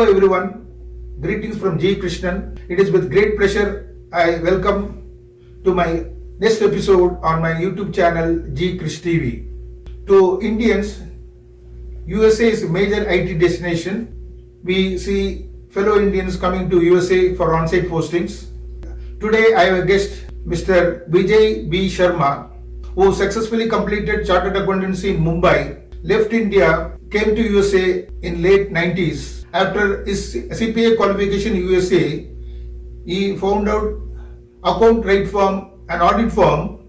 Hello everyone, greetings from G KRISH. It is with great pleasure I welcome to my next episode on my YouTube channel G KRISH TV. To Indians, USA is a major IT destination. We see fellow Indians coming to USA for on-site postings. Today I have a guest, Mr. Vijay B. Sharma, who successfully completed Chartered Accountancy in Mumbai, left India, came to USA in late 90s. After his CPA qualification in USA, he found out account right firm and audit firm,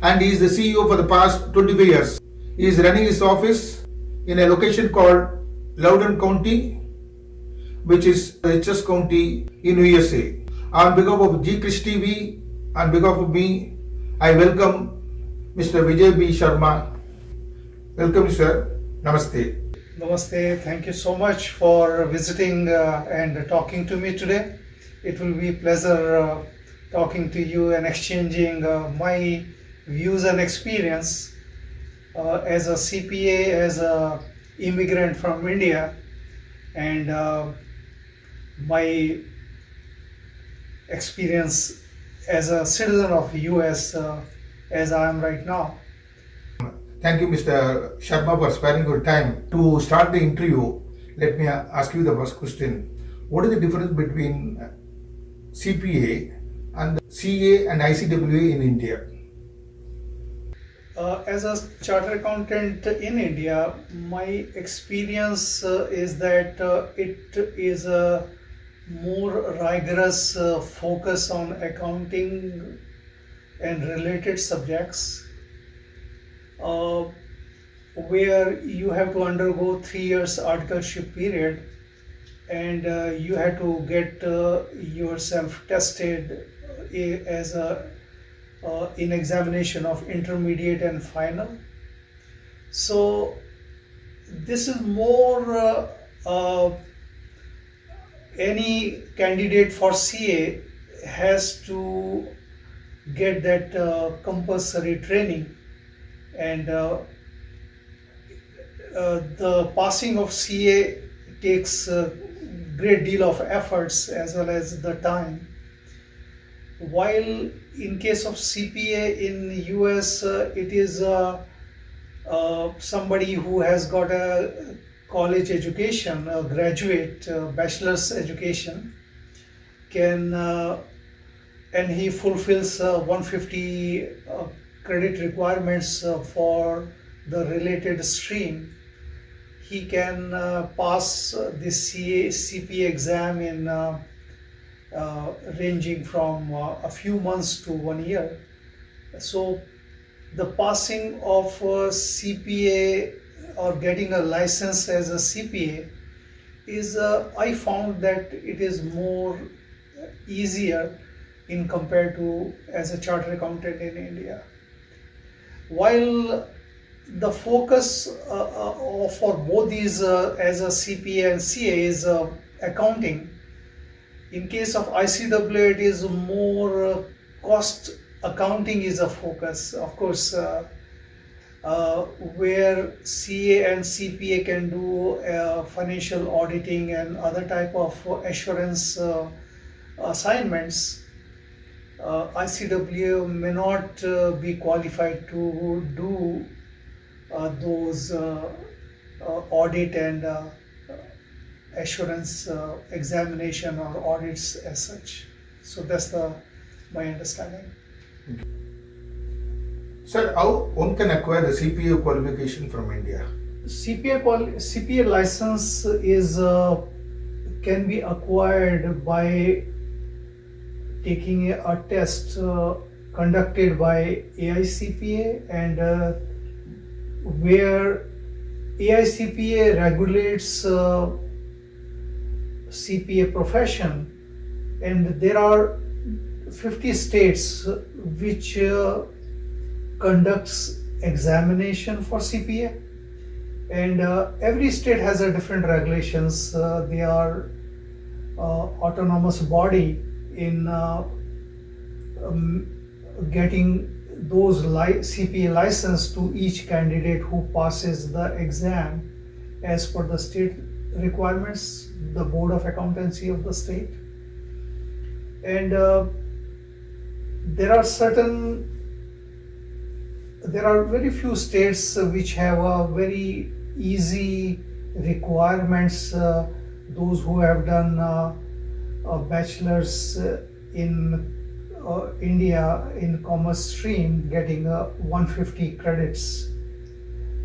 and he is the CEO for the past 25 years. He is running his office in a location called Loudoun County, which is the richest county in USA. On behalf of G KRISH TV, on behalf of me, I welcome Mr. Vijay B. Sharma. Welcome, sir. Namaste. Namaste. Thank you so much for visiting and talking to me today. It will be a pleasure talking to you and exchanging my views and experience as a CPA, as a immigrant from India, and my experience as a citizen of US as I am right now. Thank you, Mr. Sharma, for sparing your time. To start the interview, let me ask you the first question. What is the difference between CPA and CA and ICWA in India? As a chartered accountant in India, my experience is that it is a more rigorous focus on accounting and related subjects, where you have to undergo 3 years articleship period, and you have to get yourself tested as a in examination of intermediate and final. So this is more any candidate for CA has to get that compulsory training, and the passing of CA takes a great deal of efforts as well as the time. While in case of CPA in US, it is somebody who has got a college education, a graduate bachelor's education, can and he fulfills 150 credit requirements for the related stream. He can pass the CPA exam in ranging from a few months to 1 year. So the passing of CPA or getting a license as a CPA is, I found that it is more easier in compared to as a chartered accountant in India. While the focus for both these as a CPA and CA is accounting, in case of ICWA it is more cost accounting is a focus. Of course, where CA and CPA can do financial auditing and other type of assurance assignments, ICWA may not be qualified to do those audit and assurance examination or audits as such. So that's my understanding. Sir, how one can acquire the CPA qualification from India? CPA license is can be acquired by taking a test conducted by AICPA, and where AICPA regulates CPA profession, and there are 50 states which conducts examination for CPA, and every state has a different regulations. They are autonomous body in getting those CPA license to each candidate who passes the exam as per the state requirements, the Board of Accountancy of the state. And there are very few states which have a very easy requirements. Those who have done a bachelor's in India in commerce stream getting 150 credits,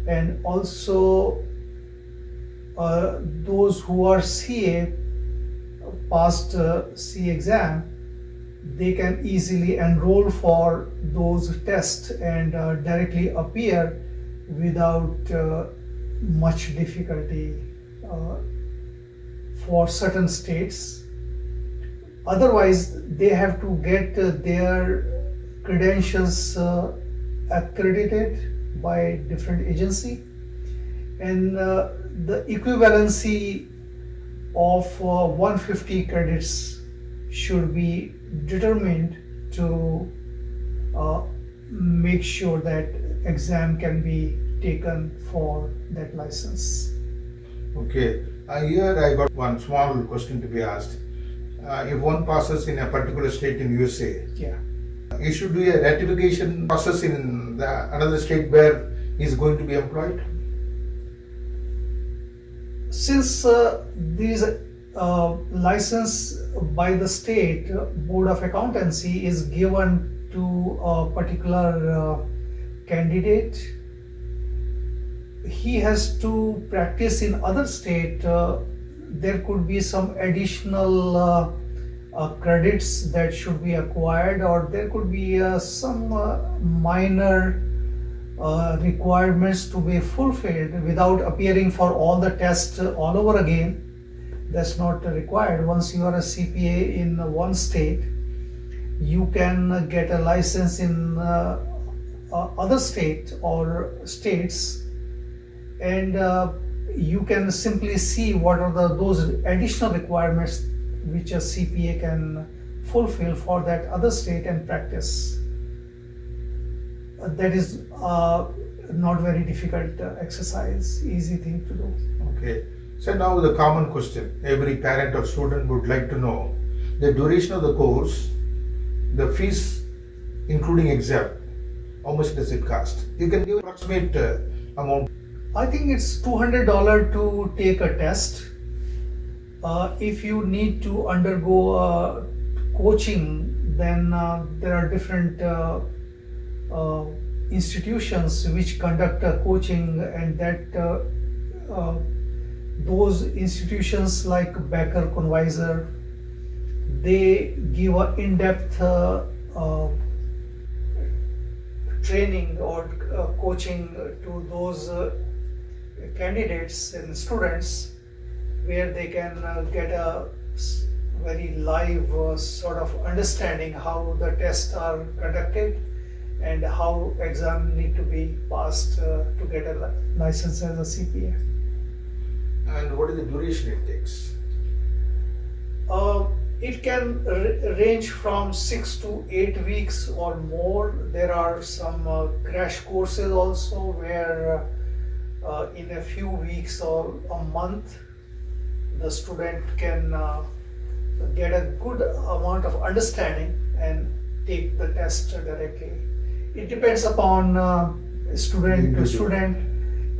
and also those who are CA passed CA exam, they can easily enroll for those tests and directly appear without much difficulty for certain states. Otherwise, they have to get their credentials accredited by different agency, and the equivalency of 150 credits should be determined to make sure that exam can be taken for that license. Okay, here I got one small question to be asked. If one passes in a particular state in USA, Yeah. he should do a ratification process in another state where he is going to be employed? Since these license by the state Board of Accountancy is given to a particular candidate, he has to practice in other state. There could be some additional credits that should be acquired, or there could be some minor requirements to be fulfilled without appearing for all the tests all over again. That's not required. Once you are a CPA in one state, you can get a license in other state or states, and you can simply see what are those additional requirements which a CPA can fulfill for that other state and practice. That is not very difficult exercise, easy thing to do. Okay. So now the common question every parent or student would like to know: the duration of the course, the fees including exam, how much does it cost? You can give approximate amount. I think it's $200 to take a test. If you need to undergo coaching, then there are different institutions which conduct coaching, and that those institutions like Becker Convisor, they give a in-depth training or coaching to those candidates and students, where they can get a very live sort of understanding how the tests are conducted and how exam need to be passed to get a license as a CPA. And what is the duration it takes? It can range from 6 to 8 weeks or more. There are some crash courses also where in a few weeks or a month the student can get a good amount of understanding and take the test directly. It depends upon student to student.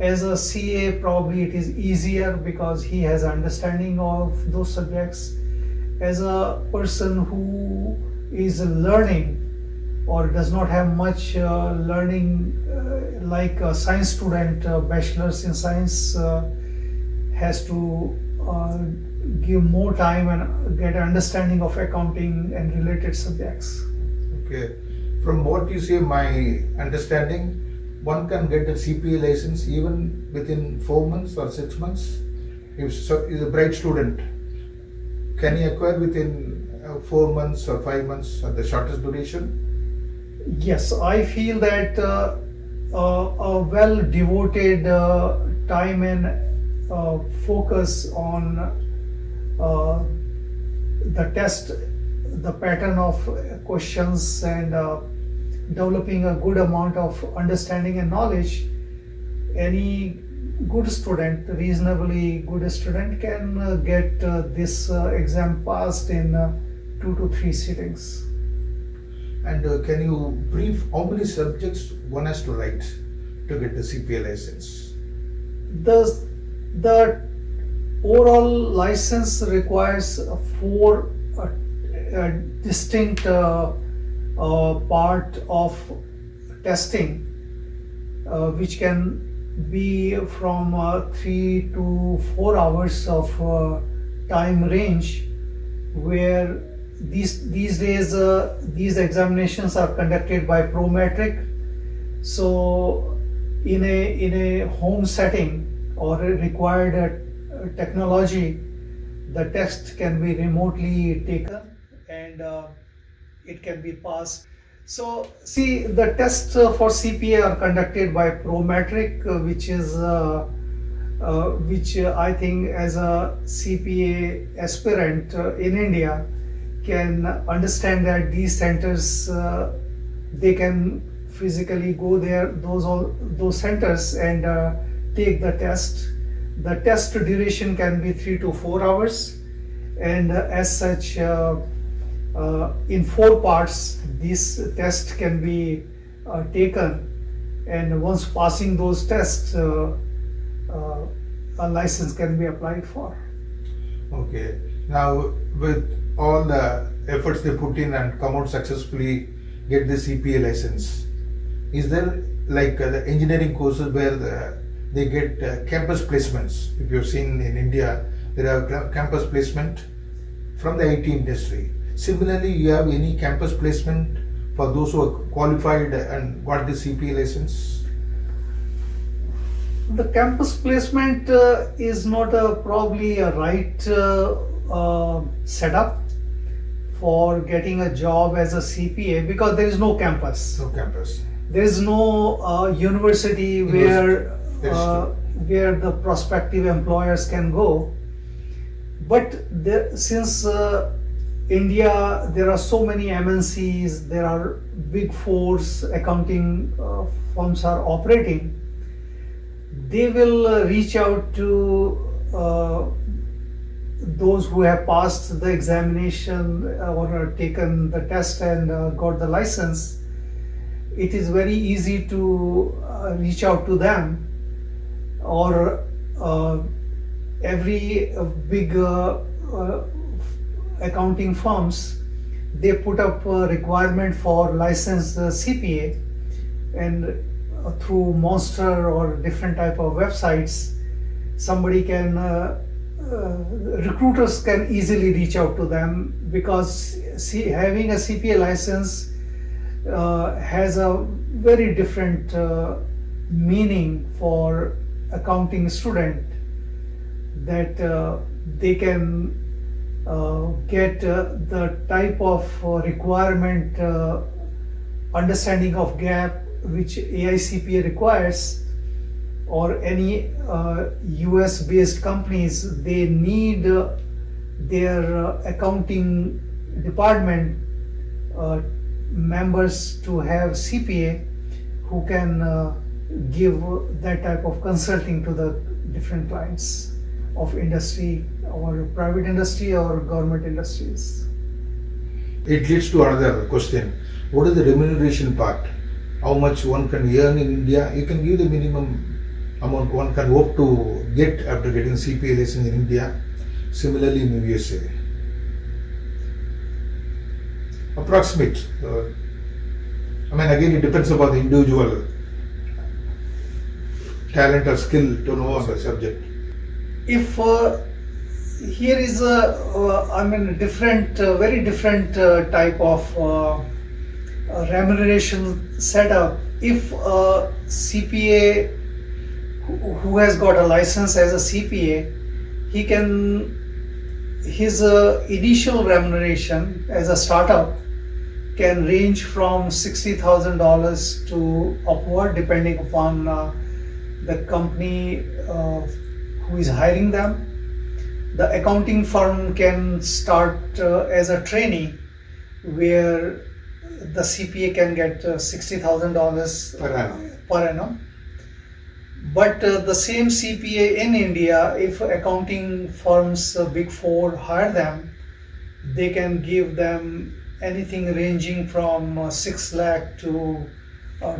As a CA, probably it is easier because he has understanding of those subjects. As a person who is learning or does not have much learning, like a science student, bachelor's in science, has to give more time and get understanding of accounting and related subjects. Okay. From what you say, my understanding, one can get a CPA license even within 4 months or 6 months. If is a bright student, can he acquire within 4 months or 5 months at the shortest duration? Yes, I feel that a well devoted time and focus on the test, the pattern of questions, and developing a good amount of understanding and knowledge, any good student, reasonably good student can get this exam passed in 2 to 3 sittings. And can you brief how many subjects one has to write to get the CPA license? The overall license requires 4 distinct part of testing, which can be from 3 to 4 hours of time range, where these days these examinations are conducted by Prometric. So in a home setting or a required technology, the test can be remotely taken and it can be passed. So see, the tests for CPA are conducted by Prometric, which I think as a CPA aspirant in India can understand that these centers, they can physically go there, those centers, and take the test. The test duration can be 3 to 4 hours, and as such, in 4 parts, this test can be taken, and once passing those tests, a license can be applied for. Okay. Now, with all the efforts they put in and come out successfully, get the CPA license, is there like the engineering courses where they get campus placements? If you've seen in India, there are campus placement from the IT industry. Similarly, you have any campus placement for those who are qualified and got the CPA license? The campus placement is not probably a right setup for getting a job as a CPA, because there is no campus. No campus. There is no university where the prospective employers can go. But since India, there are so many MNCs, there are big fours, accounting firms are operating, they will reach out to those who have passed the examination or taken the test and got the license. It is very easy to reach out to them, or every big accounting firms, they put up a requirement for licensed CPA, and through Monster or different type of websites, somebody can recruiters can easily reach out to them, because having a CPA license has a very different meaning for accounting student, that they can get the type of requirement understanding of GAAP which AICPA requires, or any US based companies, they need their accounting department members to have CPA who can give that type of consulting to the different clients of industry, or private industry or government industries. It leads to another question. What is the remuneration part? How much one can earn in India? You can give the minimum amount one can hope to get after getting CPA license in India. Similarly in USA. Approximate. Again, it depends upon the individual talent or skill to know on the subject. If here is a different, very different type of remuneration setup. If a CPA who has got a license as a CPA, his initial remuneration as a startup can range from $60,000 to upward, depending upon the company who is hiring them. The accounting firm can start as a trainee, where the CPA can get $60,000 per annum. But the same CPA in India, if accounting firms, Big Four, hire them, they can give them anything ranging from 6 lakh to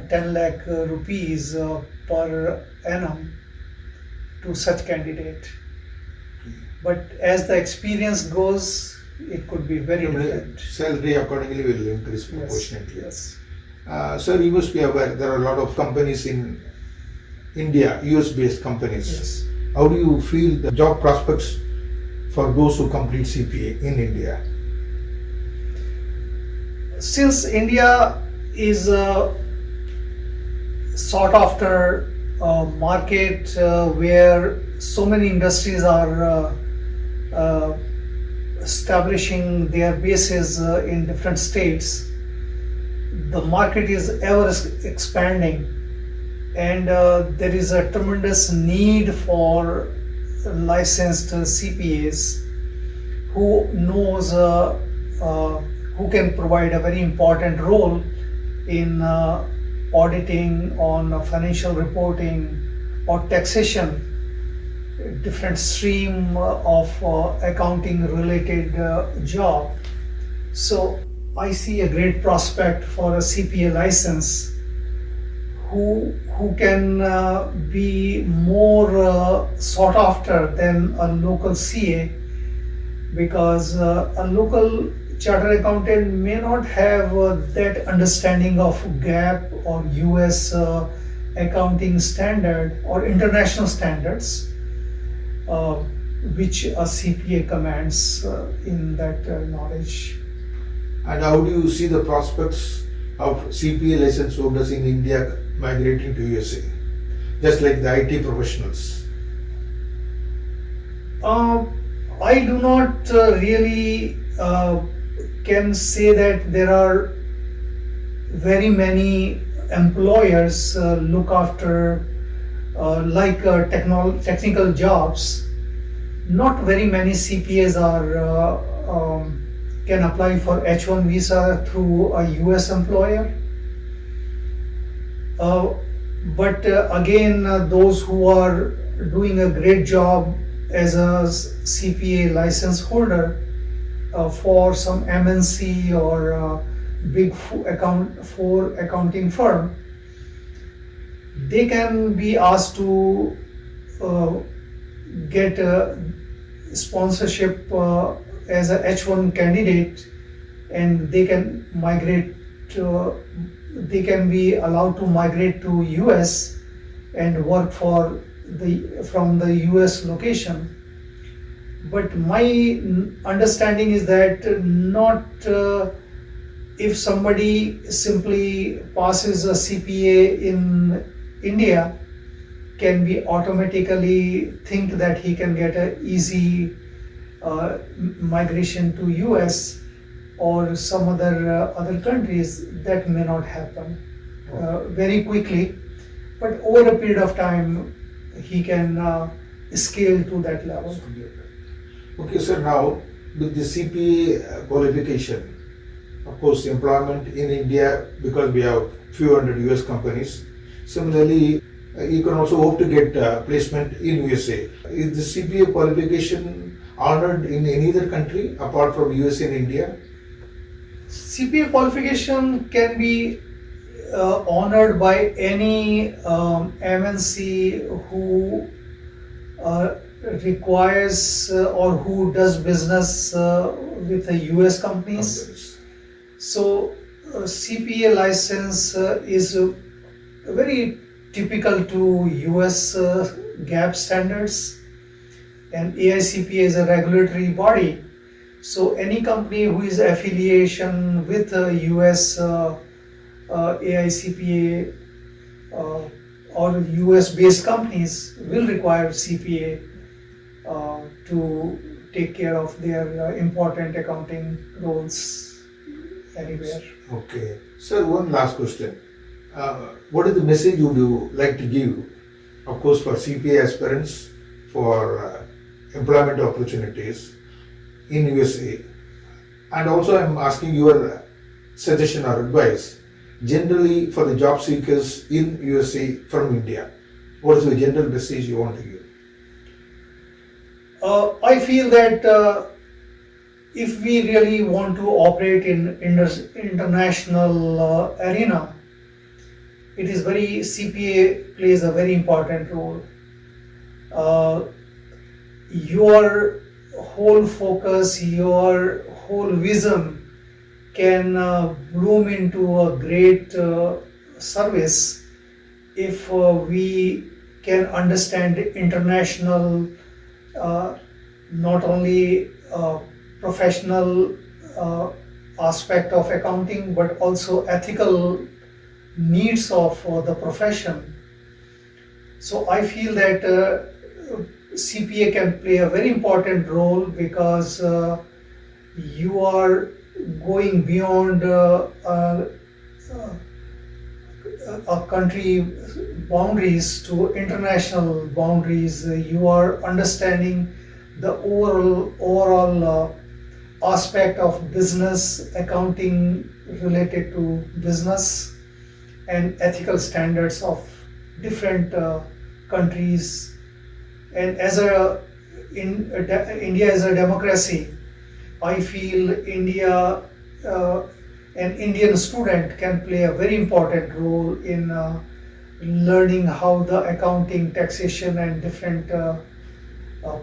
10 lakh rupees per annum to such candidate. But as the experience goes, it could be very different. Salary accordingly will increase Yes, proportionately. yes. Sir, you must be aware there are a lot of companies in India, US-based companies. Yes. How do you feel the job prospects for those who complete CPA in India? Since India is a sought after market where so many industries are establishing their bases in different states, the market is ever expanding, and there is a tremendous need for licensed CPAs who knows who can provide a very important role in auditing, on financial reporting or taxation, different stream of accounting related job. So I see a great prospect for a CPA license who can be more sought after than a local CA, because a local chartered accountant may not have that understanding of GAAP or US accounting standard or international standards, which a CPA commands in that knowledge. And how do you see the prospects of CPA license holders in India migrating to USA, just like the IT professionals? I do not really can say that there are very many employers look after technical jobs. Not very many CPAs are can apply for H1 visa through a US employer. But again, those who are doing a great job as a CPA license holder for some MNC or big four accounting firm, they can be asked to get a sponsorship as a H1 candidate, and they can migrate to, they can be allowed to migrate to US and work for from the US location. But my understanding is that not if somebody simply passes a CPA in India can be automatically think that he can get an easy migration to US or some other countries. That may not happen very quickly, but over a period of time he can scale to that level. Okay, sir, now with the CPA qualification, of course, employment in India, because we have few hundred US companies. Similarly, you can also hope to get placement in USA. Is the CPA qualification honored in any other country apart from US and India? CPA qualification can be honored by any MNC who requires or who does business with the US companies. So CPA license is very typical to US GAAP standards, and AICPA is a regulatory body. So any company who is affiliation with US AICPA or US based companies will require CPA to take care of their important accounting roles anywhere. Okay. Sir, one last question. What is the message would you like to give, of course, for CPA aspirants for employment opportunities in USA? And also I'm asking your suggestion or advice generally for the job seekers in USA from India. What is the general message you want to give? I feel that if we really want to operate in international arena, it is CPA plays a very important role. Your whole focus, your whole vision can bloom into a great service if we can understand international, not only professional aspect of accounting, but also ethical needs of the profession. So I feel that CPA can play a very important role because you are going beyond a country boundaries to international boundaries. You are understanding the overall aspect of business, accounting related to business, and ethical standards of different countries. And as India is a democracy, I feel an Indian student can play a very important role in learning how the accounting, taxation, and different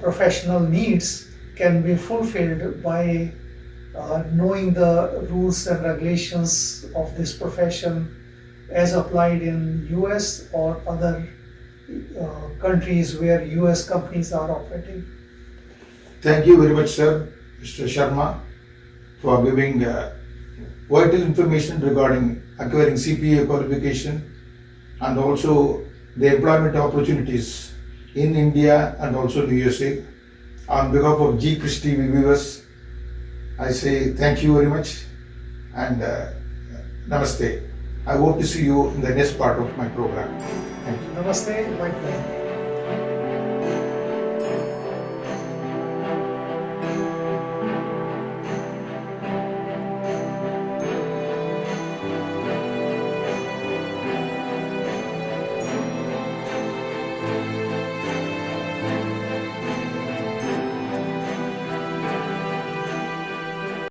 professional needs can be fulfilled by knowing the rules and regulations of this profession as applied in US or other countries where US companies are operating. Thank you very much, sir, Mr. Sharma, for giving vital information regarding acquiring CPA qualification and also the employment opportunities in India and also the USA. On behalf of G KRISH TV viewers, I say thank you very much and namaste. I hope to see you in the next part of my program. Thank you. Namaste, my friend.